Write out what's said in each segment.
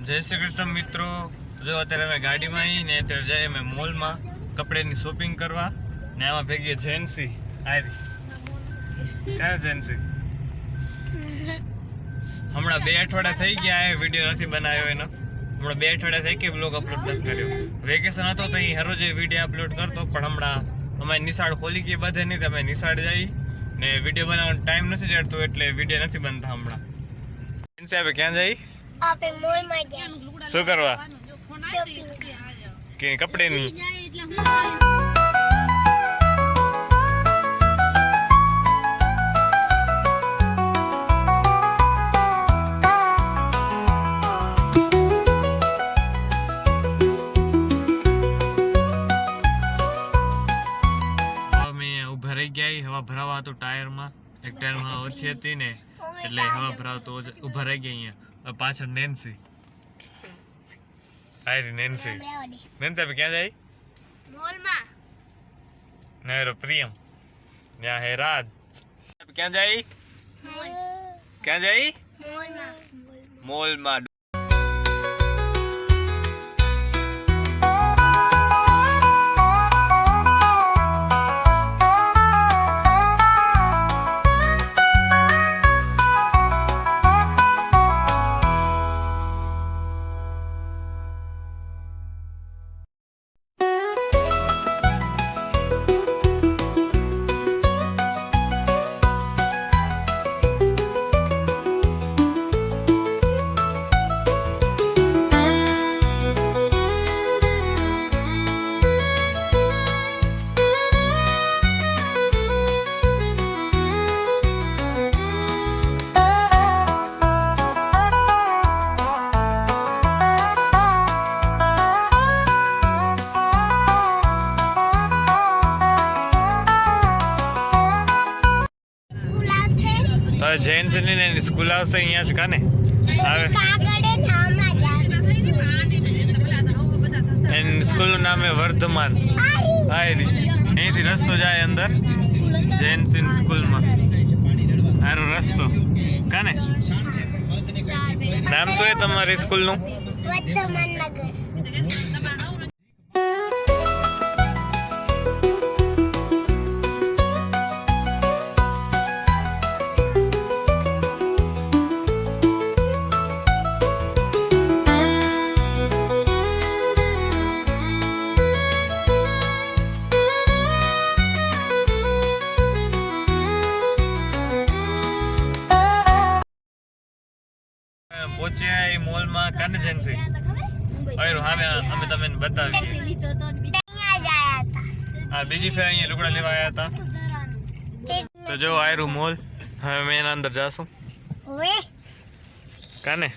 જય શ્રી કૃષ્ણ મિત્રો, જો અત્યારે અમે ગાડીમાં આવીને અત્યારે જઈએ અમે મોલમાં કપડાની શોપિંગ કરવા ને આમાં ભેગી જેન્સી આવી ક્યાં જેન્સી હમણાં 2 અઠવાડિયા થઈ ગયા એ વિડીયો નથી બનાવ્યો એનો હમણાં 2 અઠવાડિયા થઈ કે બ્લોગ અપલોડ નથી કર્યો વેકેશન હતો તો અહીં હરોજ વિડીયો અપલોડ કરતો પણ હમણાં અમારી નિશાળ ખોલી ગઈ બધે નહીં તમે નિશાળ જઈ ને વિડીયો બનાવવાનો ટાઈમ નથી જડતો એટલે વિડીયો નથી બનતા હમણાં જેન્સી આપણે ક્યાં જઈ આપે મોલ માં ગયા શું કરવા શોપિંગ કે કપડેની અમે ઉભા રહી ગયા હવા ભરાવા હતું ટાયરમાં એક ટાયરમાં ઓછી હતી ને એટલે હવા ભરાવતો ઉભા રહી ગયા અહીંયા પાછળ નેન્સી આયરી નેન્સી આપણે ક્યાં જાય મોલ માં નેરો પ્રિયમ ત્યાં હે રાજ ક્યાં જાય મોલ ક્યાં જાય મોલ માં મોલમાં તારે જેન્સ ની સ્કૂલ આવશે અહીંયા જ કાને આવે એની સ્કૂલનું નામ હે વર્ધમાન હાયરી અહીંથી રસ્તો જાય અંદર જેન્સ ઇન સ્કૂલમાં હારો રસ્તો કાને નામ શું હે તમારી સ્કૂલનું વર્ધમાન નગર પહોંચ્યા એ મોલમાં કાને જેન્સી અરે અમે તમને બતાવીએ હા બીજી ફેર અહીંયા લુગડા લેવા આવ્યા હતા તો જો આયરું મોલ હવે મેં એના અંદર જાશું કાને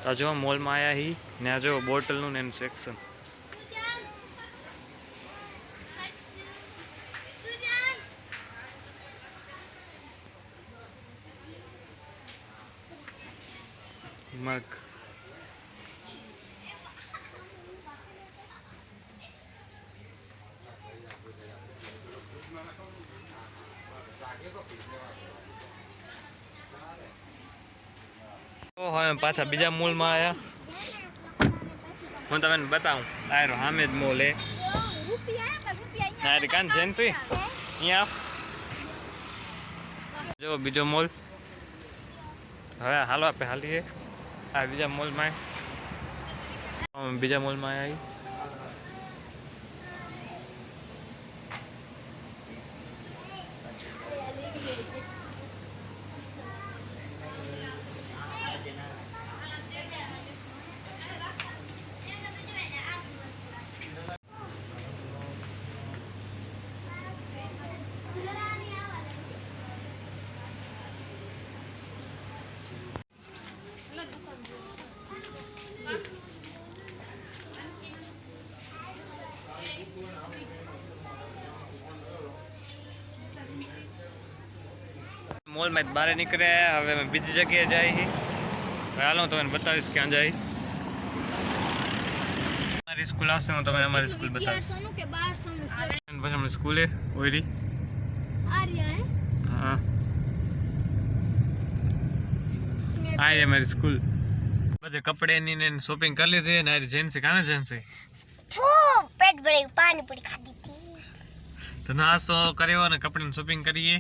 આ જો મોલમાં આવ્યા હી ને આ જો બોટલનું ને એનું સેક્શન મગ હવે પાછા બીજા મોલમાં આવ્યા હું તમને બતાવું આયરો હામે જ મોલ હે ના કાન જેન્સી અહીંયા જો બીજો મોલ હવે હાલો આપણે હાલીએ આ બીજા મોલમાં આવી મોલમાં બહાર નીકળ્યા, હવે અમે બીજી જગ્યાએ જાય છે. હવે હાલો તમને બતાવીશ ક્યાં જાય. મારી સ્કૂલ આવશે, હું તમને અમારી સ્કૂલ બતાવીશ. કે 1200 પછી હમણાં સ્કૂલે ઓયરી. હા, આ છે મારી સ્કૂલ. બધે કપડેની ને શોપિંગ કરી લીધી ને. જેન્સી કાને જેન્સી પેટ ભરી પાણી પૂરી ખાધી હતી. તો નાસ્તો કર્યો અને કપડાની શોપિંગ કરીએ.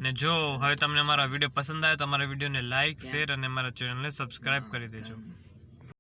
ને જો હવે તમને અમારો વિડીયો પસંદ આવે તો અમારા વિડીયોને લાઈક, શેર અને અમારા ચેનલને સબસ્ક્રાઇબ કરી દેજો.